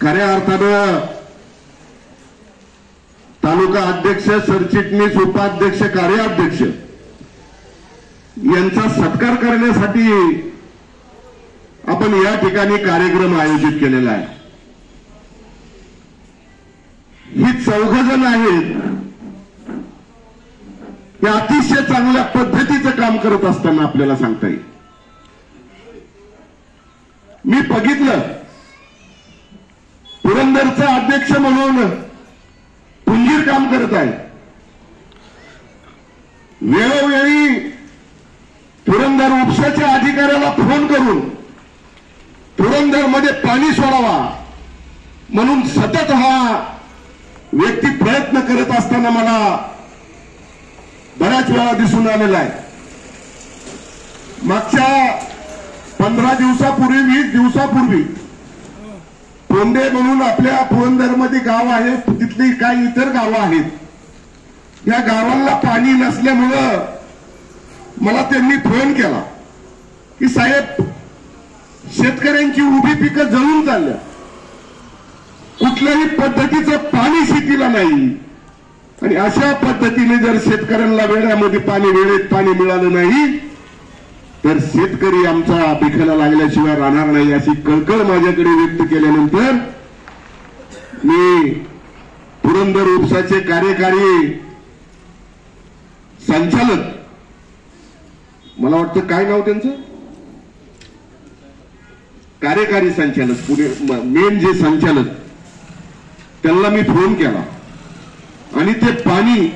खऱ्या अर्थानं तालुका अध्यक्ष, सरचिटणीस, उपाध्यक्ष, कार्याध्यक्ष यांचा सत्कार करण्यासाठी आपण या ठिकाणी कार्यक्रम आयोजित केलेला आहे. ही 4 जण आहेत, हे अतिशय चांगल्या पद्धतीचं काम करत असताना आपल्याला सांगता येईल. मी बघितलं पुरंदरचा अध्यक्ष म्हणून पुंजीर काम करत आहे. वेळोवेळी पुरंदर उपसाच्या अधिकाऱ्याला फोन करून पुरंदरमध्ये पाणी सोडावा म्हणून सतत हा व्यक्ती प्रयत्न करत असताना मला बऱ्याच वेळा दिसून आलेला आहे. मागच्या 15 दिवसापूर्वी, 20 दिवसापूर्वी पोंडे म्हणून आपल्या पुरंदरमध्ये गाव आहे, तिथली काही इतर गावं आहेत, या गावांना पाणी नसल्यामुळं मला त्यांनी फोन केला की साहेब, शेतकऱ्यांची उभी पिकं जळून चालल्या, कुठल्याही पद्धतीचं पाणी शेतीला नाही, आणि अशा पद्धतीने जर शेतकऱ्यांना वेळेमध्ये वेळेत पाणी मिळालं नाही तर शेतकरी आमचा पिकाला लागल्याशिवाय राहणार नाही, अशी कळकळ माझ्याकडे व्यक्त केल्यानंतर मी पुरंदर उपसाचे कार्यकारी संचालक, मला वाटतं काय नाव त्यांचं, कार्यकारी संचालक, पुणे मेन जे संचालक, त्यांना मी फोन केला आणि ते पाणी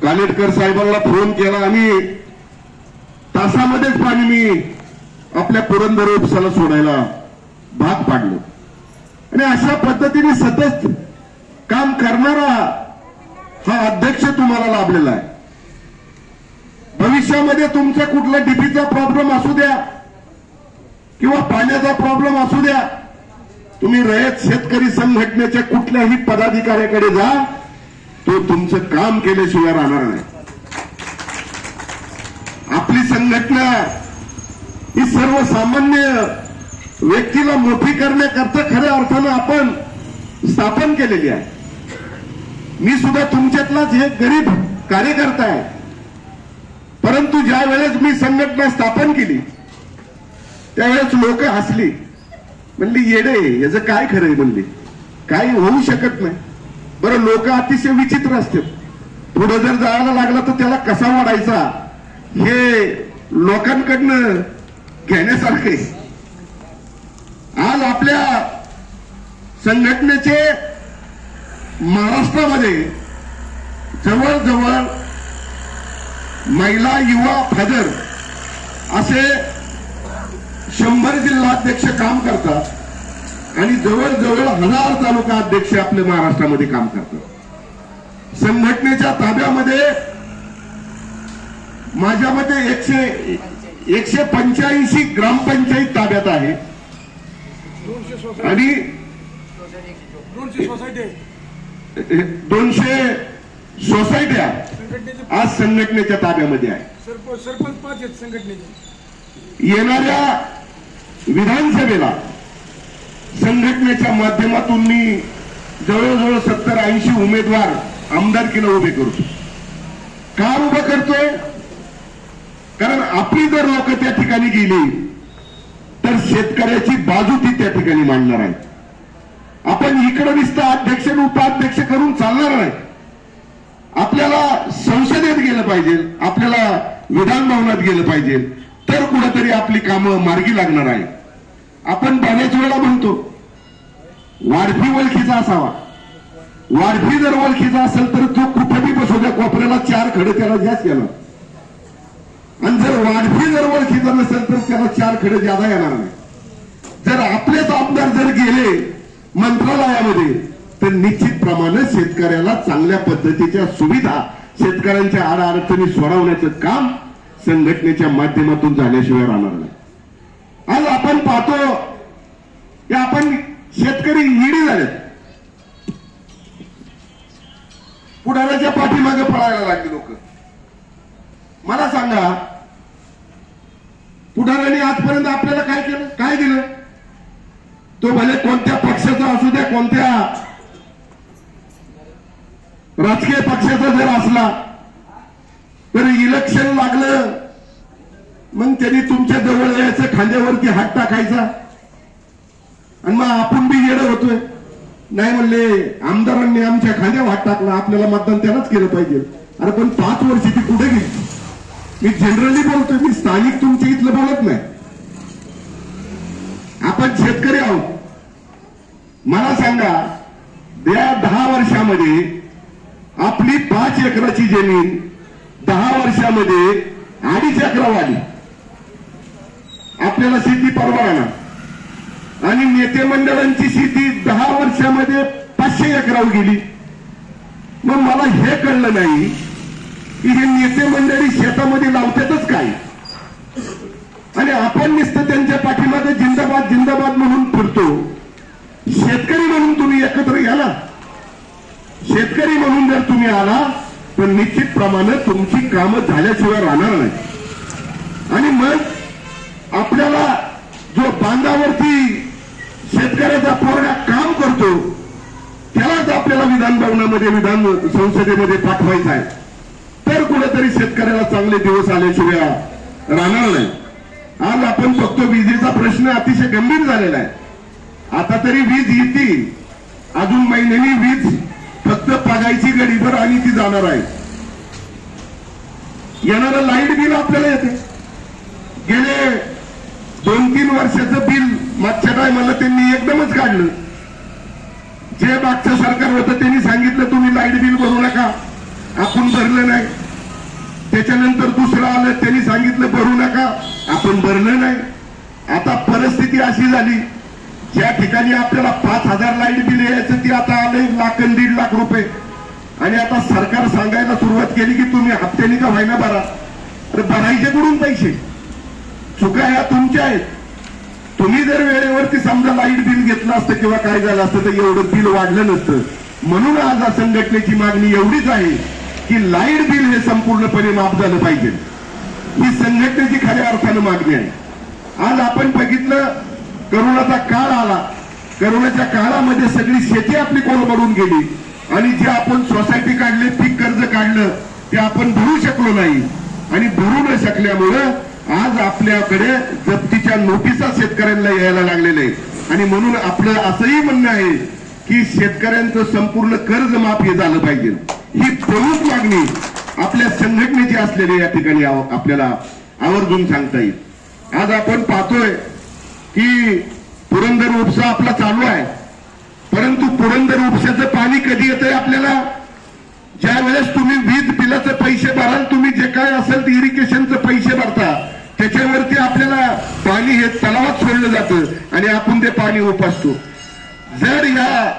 कानेटकर साहेबांना फोन केला आणि तासामध्येच पाणी मी आपल्या पुरंदर उपसाला सोडायला भाग पाडलो. आणि अशा पद्धतीने सतत काम करणारा हा अध्यक्ष तुम्हाला लाभलेला आहे. भविष्यामध्ये तुमचा कुठला डीपीचा प्रॉब्लेम असू द्या किंवा पाण्याचा प्रॉब्लेम असू द्या, तुम्ही रयत शेतकरी संघटनेच्या कुठल्याही पदाधिकाऱ्याकडे जा, तो तुमचं काम केल्याशिवाय राहणार नाही. आपली संघटना ही सर्वसामान्य व्यक्तीला मोठी करण्याकरता खऱ्या अर्थानं आपण स्थापन केलेली आहे. मी सुद्धा तुमच्यातलाच एक गरीब कार्यकर्ता आहे, परंतु ज्या वेळेस मी संघटना स्थापन केली त्यावेळेस लोक हसली, म्हणली येडे, याचं काय खरंय, म्हणली काही होऊ शकत नाही. बरं, लोक अतिशय विचित्र असतात, पुढे जर जायला लागला तर त्याला कसा वाढायचा हे लोकांकडनं घेण्यासारखे. आज आपल्या संघटनेचे महाराष्ट्रामध्ये जवळजवळ महिला, युवा, फादर असे 100 जिल्हाध्यक्ष काम करतात आणि जवळजवळ 1000 तालुका अध्यक्ष आपल्या महाराष्ट्रामध्ये काम करतात. संघटनेच्या ताब्यामध्ये माझ्या मते 185 ग्रामपंचायत ताब्यात आहे आणि 200 सोसायट्या आज संघटनेच्या ताब्यामध्ये आहे. सरपंच 5 आहेत संघटनेचे. येणाऱ्या विधानसभेला संघटनेच्या माध्यमातून मी जवळजवळ 70-80 उमेदवार आमदारकीला उभे करतो. का उभं करतोय? कारण आपली जर लोक त्या ठिकाणी गेली तर शेतकऱ्याची बाजू ती त्या ठिकाणी मांडणार आहे. आपण इकडं नुसतं अध्यक्ष उपाध्यक्ष करून चालणार नाही. आपल्याला संसदेत गेलं पाहिजे, आपल्याला विधान भवनात गेलं पाहिजे, तर कुठेतरी आपली कामं मार्गी लागणार आहे. आपण बऱ्याच वेळा म्हणतो वाढपी ओळखीचा असावा. वाढपी जर ओळखीचा असेल तर तो कुठेही बसू द्या, कोपऱ्याला 4 खडे त्याला जास्त येणार, आणि जर वाढपी जर ओळखीचा नसेल तर त्याला 4 खडे ज्यादा येणार नाही. जर आपलेच आमदार जर गेले मंत्रालयामध्ये तर निश्चितप्रमाणे शेतकऱ्याला चांगल्या पद्धतीच्या सुविधा, शेतकऱ्यांच्या अडचणी सोडवण्याचं काम संघटनेच्या माध्यमातून झाल्याशिवाय राहणार नाही. आज आपण पाहतो की आपण शेतकरी ईडी झालेत, पुढाऱ्याच्या पाठीमागे पळायला लागले लोक. मला सांगा, पुढाऱ्याने आजपर्यंत आपल्याला काय केलं, काय दिलं? तो भले कोणत्या पक्षाचा असू द्या, कोणत्या राजकीय पक्षाचा जर असला तर इलेक्शन लागलं मग त्यांनी तुमच्या जवळ यायचं, खांद्यावरती हात टाकायचा आणि मग आपण बी येडं होतोय. नाही म्हणले आमदारांनी आमच्या खांद्यावर हात टाकला, आपल्याला मतदान त्यालाच केलं पाहिजे. अरे पण 5 वर्ष ती कुठे गेली? मी जनरली बोलतोय, मी स्थानिक तुमच्या इथलं बोलत नाही. आपण शेतकरी आहोत. मला सांगा, या 10 वर्षामध्ये आपली 5 एकराची जमीन 10 वर्षामध्ये 2.5 एकर वाढली. आपल्याला शेती परवडणार आणि नेते मंडळांची शेती 10 वर्षामध्ये 500 एकरावर गेली. मग मला हे कळलं नाही की हे नेते मंडळी शेतामध्ये लावतातच काय आणि आपण नुसतं त्यांच्या पाठीमागे जिंदाबाद जिंदाबाद म्हणून फिरतो. शेतकरी म्हणून तुम्ही एकत्र याला, शेतकरी म्हणून जर तुम्ही आला तर निश्चितप्रमाणे तुमची कामं झाल्याशिवाय राहणार नाही. आणि मग आपल्याला जो बांधावरती शेतकऱ्याचा पोरगा काम करतो त्यालाच आपल्याला विधान भवनामध्ये, विधान संसदेमध्ये पाठवायचं आहे. तर कुठेतरी शेतकऱ्याला चांगले दिवस आल्याशिवाय राहणार नाही. आज आपण बघतो विजेचा प्रश्न अतिशय गंभीर झालेला आहे. आता तरी वीज येतील, अजून महिन्यांनी वीज फक्त पागायची गडीभर आणि ती जाणार आहे. येणारं लाईट बिल आपल्याला येते. गेले 2-3 वर्षाचं बिल मागच्या टायमाला त्यांनी एकदमच काढलं. जे मागचं सरकार होतं त्यांनी सांगितलं तुम्ही लाईट बिल भरू नका, आपण भरलं नाही. त्याच्यानंतर दुसरं आलं, त्यांनी सांगितलं भरू नका, आपण भरलं नाही. आता परिस्थिती अशी झाली, ज्या ठिकाणी आपल्याला 5,000 लाईट बिल यायचं ते आता आलंय 1,00,000-1.5 लाख रुपये. आणि आता सरकार सांगायला सुरुवात केली की तुम्ही हप्त्यानी का व्हायना भरा. तर भरायचे कुठून पैसे? चुका ह्या तुमच्या आहेत. तुम्ही जर वेळेवरती समजा लाईट बिल घेतलं असतं किंवा काय झालं असतं तर एवढं बिल वाढलं नसतं. म्हणून आज संघटनेची मागणी एवढीच आहे की लाईट बिल हे संपूर्णपणे माफ झालं पाहिजे. ही संघटनेची खऱ्या अर्थानं मागणी आहे. आज आपण बघितलं, करोनाचा काळ आला. करोनाच्या काळामध्ये सगळी शेती आपली कोलमडून गेली आणि जे आपण सोसायटी काढले, पीक कर्ज काढलं ते आपण भरू शकलो नाही. आणि भरू न शकल्यामुळं आज आपल्याकडे जप्तीच्या नोटिसा शेतकऱ्यांना यायला लागलेल्या आहे. आणि म्हणून आपलं असंही म्हणणं आहे की शेतकऱ्यांचं संपूर्ण कर्ज माफ हे झालं पाहिजे. ही प्रमुख मागणी आपल्या संघटनेची असलेली या ठिकाणी आपल्याला आवर्जून सांगता येईल. आज आपण पाहतोय की पुरंदर उपसा आपला चालू आहे, परंतु पुरंदर उपशाचं पाणी कधी येतंय आपल्याला? ज्या वेळेस तुम्ही वीज बिलाचे पैसे भराल, तुम्ही जे काय असेल ते इरिगेशनचे पैसे भरता, त्याच्यावरती आपल्याला पाणी हे तलावात सोडलं जातं आणि आपण ते पाणी उपसतो. जर या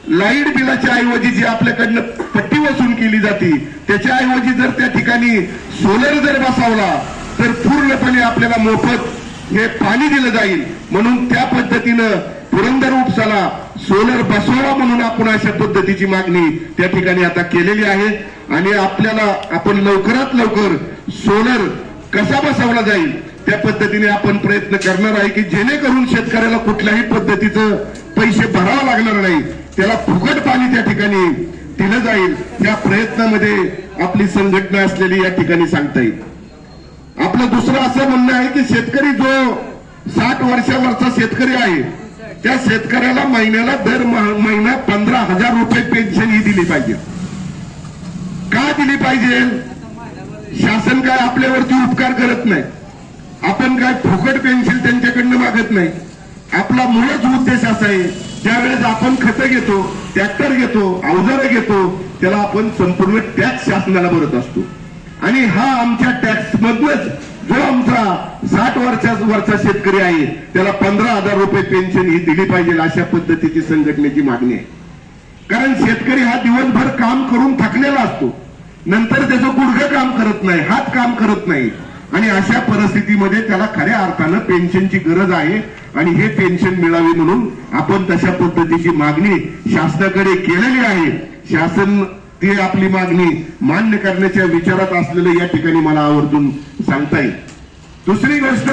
लाईट बिलाच्या ऐवजी जी आपल्याकडनं पट्टी वसूल केली जाते त्याच्या ऐवजी जर त्या ठिकाणी सोलर जर बसवला तर पूर्णपणे आपल्याला मोफत हे पाणी दिलं जाईल. म्हणून त्या पद्धतीनं पुरंदर उपसाला सोलर बसवावा म्हणून आपण अशा पद्धतीची मागणी त्या ठिकाणी आता केलेली आहे. आणि आपल्याला आपण लवकरात लवकर सोलर कसा बसवला जाईल त्या पद्धतीने आपण प्रयत्न करणार आहे की जेणेकरून शेतकऱ्याला कुठल्याही पद्धतीचं पैसे भरावं लागणार नाही, त्याला फुकट पाणी त्या ठिकाणी दिलं जाईल. या प्रयत्नामध्ये आपली संघटना असलेली या ठिकाणी सांगता येईल. आपलं दुसरं असं म्हणणं आहे की शेतकरी जो 60 वर्षावरचा शेतकरी आहे त्या शेतकऱ्याला महिन्याला दर महिना 15,000 रुपये पेन्शन ही दिली पाहिजे. का दिली पाहिजे? शासन काय आपल्यावरती उपकार करत नाही, आपण काय फुकट पेन्शन त्यांच्याकडनं मागत नाही. आपला मूळच उद्देश असा आहे, ज्यावेळेस आपण खतं घेतो, ट्रॅक्टर घेतो, अवजारं घेतो, त्याला आपण संपूर्ण टॅक्स शासनाला भरत असतो. आणि हा आमच्या टॅक्स मधूनच जो आमचा 60 वर्षाचा शेतकरी आहे त्याला 15,000 रुपये पेन्शन ही दिली पाहिजे, अशा पद्धतीची संघटनेची मागणी आहे. कारण शेतकरी हा दिवसभर काम करून थकलेला असतो, नंतर त्याचं गुडघं काम करत नाही, हात काम करत नाही. आणि अशा परिस्थितीमध्ये त्याला खऱ्या अर्थानं पेन्शनची गरज आहे आणि हे पेन्शन मिळावे म्हणून आपण तशा पद्धतीची मागणी शासनाकडे केलेली आहे. शासन ती आपली मागणी मान्य करण्याच्या विचारात असलेलं या ठिकाणी मला आवर्जून सांगता येईल. दुसरी गोष्ट,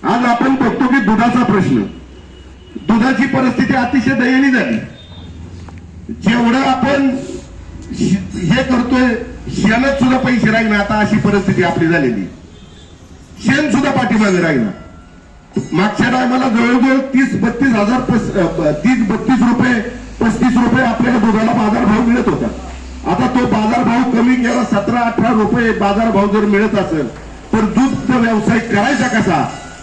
आज आपण बघतो की दुधाचा प्रश्न, दुधाची परिस्थिती अतिशय दयनीय झाली. जेवढं आपण हे करतोय शेणात सुद्धा पैसे राहीना, आता अशी परिस्थिती आपली झालेली. शेण सुद्धा पाठीमागे राहीना. मागच्या टायमाला जवळजवळ 30-32 रुपये 35 रुपये आपल्याला दुधाला बाजारभाव मिळत होता. आता तो बाजारभाव कमी केला, 17-18 रुपये बाजारभाव जर मिळत असेल तर दूध व्यवसाय करायचा कसा,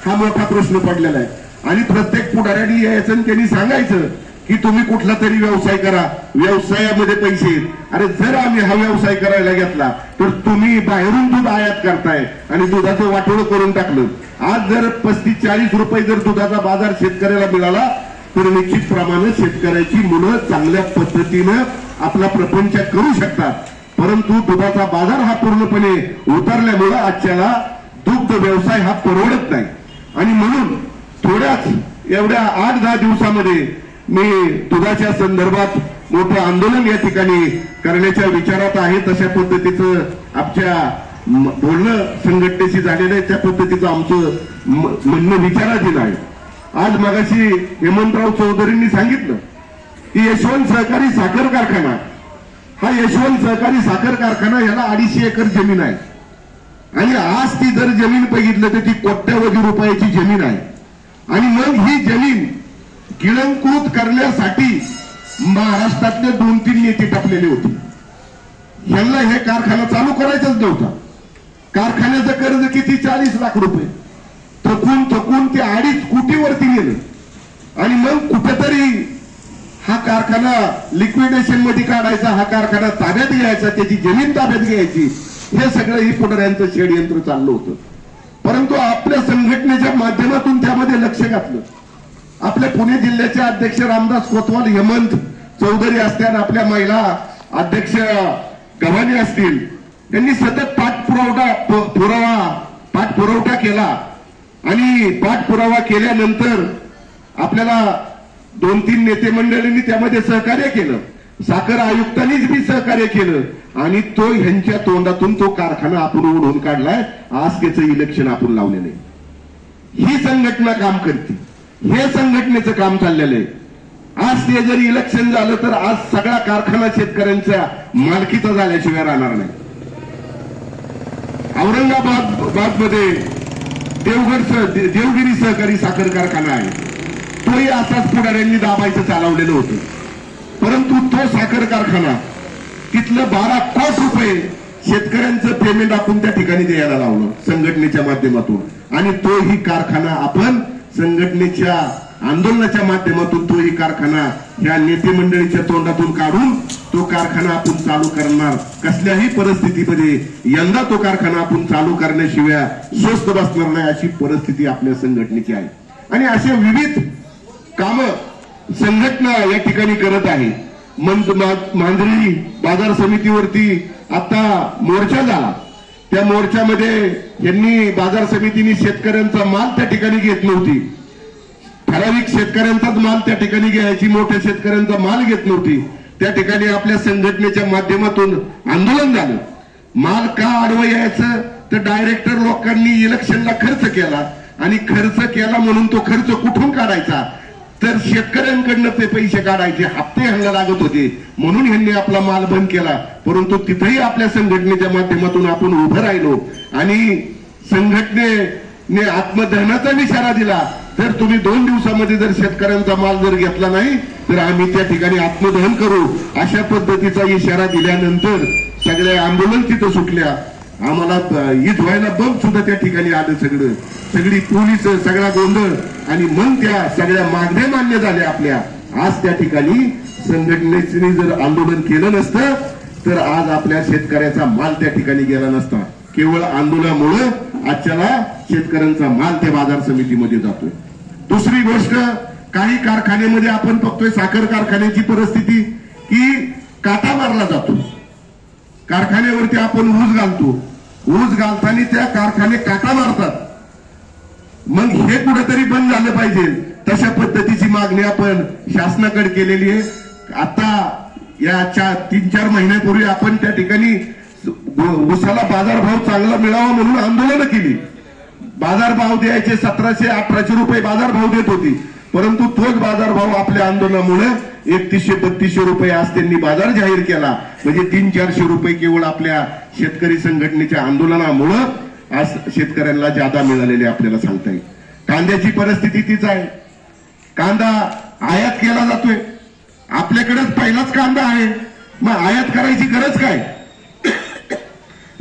हा मोठा प्रश्न पडलेला आहे. आणि प्रत्येक पुढाऱ्यांनी यायचं आणि त्यांनी सांगायचं की तुम्ही कुठला तरी व्यवसाय करा, व्यवसायामध्ये पैसे आहेत. अरे जर आम्ही हा व्यवसाय करायला घेतला तर तुम्ही बाहेरून दूध आयात करताय आणि दुधाचं वाटोळं करून टाकलं. आज जर 35-40 रुपये जर दुधाचा बाजार शेतकऱ्याला मिळाला तर निश्चितप्रमाणे शेतकऱ्याची मुलं चांगल्या पद्धतीनं आपला प्रपंच करू शकतात. परंतु दुधाचा बाजार हा पूर्णपणे उतरल्यामुळे आजच्याला दुग्ध व्यवसाय हा परवडत नाही. आणि म्हणून थोड्याच एवढ्या 8-10 दिवसामध्ये मी दुधाच्या संदर्भात मोठं आंदोलन या ठिकाणी करण्याच्या विचारात आहे. तशा पद्धतीचं आमच्या बोलणं संघटनेशी झालेलं आहे, त्या पद्धतीचं आमचं म्हणणं विचाराधीन आहे. आज मगाशी हेमंतराव चौधरींनी सांगितलं की यशवंत सहकारी साखर कारखाना, हा यशवंत सहकारी साखर कारखाना याला 250 एकर जमीन आहे. आणि आज ती जर जमीन बघितलं तर ती कोट्यवधी रुपयाची जमीन आहे. आणि मग ही जमीन गिळंकृत करण्यासाठी महाराष्ट्रातले 2-3 नेते टाकलेले होते. यांना हे कारखाना चालू करायचाच नव्हता. कारखान्याचं कर्ज किती, 40 लाख रुपये. थकून थकून ते 2.5 कोटीवरती गेलं. आणि मग कुठेतरी हा कारखाना लिक्विडेशन मध्ये काढायचा, हा कारखाना ताब्यात घ्यायचा, त्याची जमीन ताब्यात घ्यायची, हे सगळं ही पुढाऱ्यांचं षडयंत्र चाललं होतं. परंतु आपल्या संघटनेच्या माध्यमातून त्यामध्ये लक्ष घातलं. आपल्या पुणे जिल्ह्याचे अध्यक्ष रामदास कोतवाल, हेमंत चौधरी असतील, आपल्या महिला अध्यक्ष गव्हाणे असतील, त्यांनी सतत पाठपुरावा केला. आणि पाठपुरावा केल्यानंतर आपल्याला 2-3 नेते मंडळींनी त्यामध्ये सहकार्य केलं. साखर आयुक्तांनीच बी सहकार्य केलं. आणि तो ह्यांच्या तोंडातून तो कारखाना आपण ओढून काढलाय. आज त्याचं इलेक्शन आपण लावलेलं आहे. ही संघटना काम करते, हे संघटनेचं काम चाललेलं आहे. आज ते जर इलेक्शन झालं तर आज सगळा कारखाना शेतकऱ्यांच्या मालकीचा झाल्याशिवाय राहणार नाही. औरंगाबाद मध्ये देवगिरी सहकारी साखर कारखाना आहे. तोही असाच पुढाऱ्यांनी दाबायचं चालवलेलं होतं. परंतु तो साखर कारखाना तिथलं 12 कोटी रुपये शेतकऱ्यांचं पेमेंट आपण त्या ठिकाणी द्यायला लावलं संघटनेच्या माध्यमातून. आणि तोही कारखाना आपण संघटनेच्या आंदोलनाच्या माध्यमातून तोही कारखाना या नेते मंडळीच्या तोंडातून काढून तो कारखाना आपण चालू करणार. कसल्याही परिस्थितीमध्ये यंदा तो कारखाना आपण चालू करण्याशिवाय स्वस्त बसणार नाही, अशी परिस्थिती आपल्या संघटनेची आहे. आणि असे विविध कामं संघटना या ठिकाणी करत आहे. मांजरी बाजार समितीवरती आता मोर्चा झाला. त्या मोर्चामध्ये यांनी बाजार समितीने शेतकऱ्यांचा माल त्या ठिकाणी घेत नव्हती. ठराविक शेतकऱ्यांचाच माल त्या ठिकाणी घ्यायची, मोठ्या शेतकऱ्यांचा माल घेत नव्हती. त्या ठिकाणी आपल्या संघटनेच्या माध्यमातून आंदोलन झालं. माल का आडवं यायचं तर डायरेक्टर लोकांनी इलेक्शनला खर्च केला. आणि खर्च केला म्हणून तो खर्च कुठून काढायचा तर शेतकऱ्यांकडनं ते पैसे काढायचे, हप्ते ह्यांना लागत होते, म्हणून ह्यांनी आपला माल बंद केला. परंतु तिथेही आपल्या संघटनेच्या माध्यमातून आपण उभं राहिलो आणि संघटनेने आत्मदहनाचा इशारा दिला. जर तुम्ही 2 दिवसामध्ये जर शेतकऱ्यांचा माल जर घेतला नाही तर आम्ही त्या ठिकाणी आत्मदहन करू, अशा पद्धतीचा इशारा दिल्यानंतर सगळे आंदोलन तिथं सुटल्या. आम्हाला ईद व्हायला बंद सुद्धा त्या ठिकाणी आलं. सगळी पोलीस, सगळा गोंधळ. आणि मग त्या सगळ्या मागण्या मान्य झाल्या आपल्या. आज त्या ठिकाणी संघटनेने जर आंदोलन केलं नसतं तर आज आपल्या शेतकऱ्याचा माल त्या ठिकाणी गेला नसता. केवळ आंदोलनामुळे आजच्याला शेतकऱ्यांचा माल त्या बाजार समितीमध्ये जातोय. दुसरी गोष्ट, काही कारखान्यामध्ये आपण बघतोय साखर कारखान्याची परिस्थिती की काटा मारला जातो. कारखान्यावरती आपण ऊस घालतो, ऊस घालताना त्या कारखाने काटा मारतात. मग हे कुठेतरी बंद झालं पाहिजे. तशा पद्धतीची मागणी आपण शासनाकडे केलेली आहे. आता या 3-4 महिन्यापूर्वी आपण त्या ठिकाणी ऊसाला बाजारभाव चांगला मिळावा म्हणून आंदोलनं केली. बाजारभाव द्यायचे 1700-1800 रुपये बाजारभाव देत होती. परंतु तोच बाजारभाव आपल्या आंदोलनामुळे 3100-3200 रुपये आज त्यांनी बाजार जाहीर केला. म्हणजे 300-400 रुपये केवळ आपल्या शेतकरी संघटनेच्या आंदोलनामुळं आज शेतकऱ्यांना जादा मिळालेले आपल्याला सांगता येईल. कांद्याची परिस्थिती तीच आहे. कांदा आयात केला जातोय. आपल्याकडेच पहिलाच कांदा आहे, मग आयात करायची गरज काय?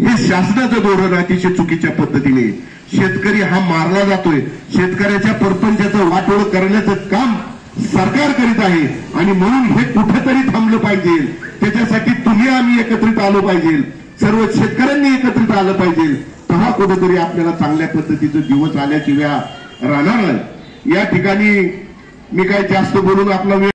हे शासनाचं धोरण अतिशय चुकीच्या पद्धतीने. शेतकरी हा मारला जातोय. शेतकऱ्याच्या परपंचाचं वाटोळ करण्याचं काम सरकार करीत आहे आणि म्हणून हे कुठेतरी थांबलं पाहिजे. त्याच्यासाठी तुम्ही आम्ही एकत्रित आलो पाहिजे. सर्व शेतकऱ्यांनी एकत्रित आलं पाहिजे. तेव्हा कुठेतरी आपल्याला चांगल्या पद्धतीचे दिवस आल्याशिवाय राहणार नाही. या ठिकाणी मी काही जास्त बोलून आपला वेळ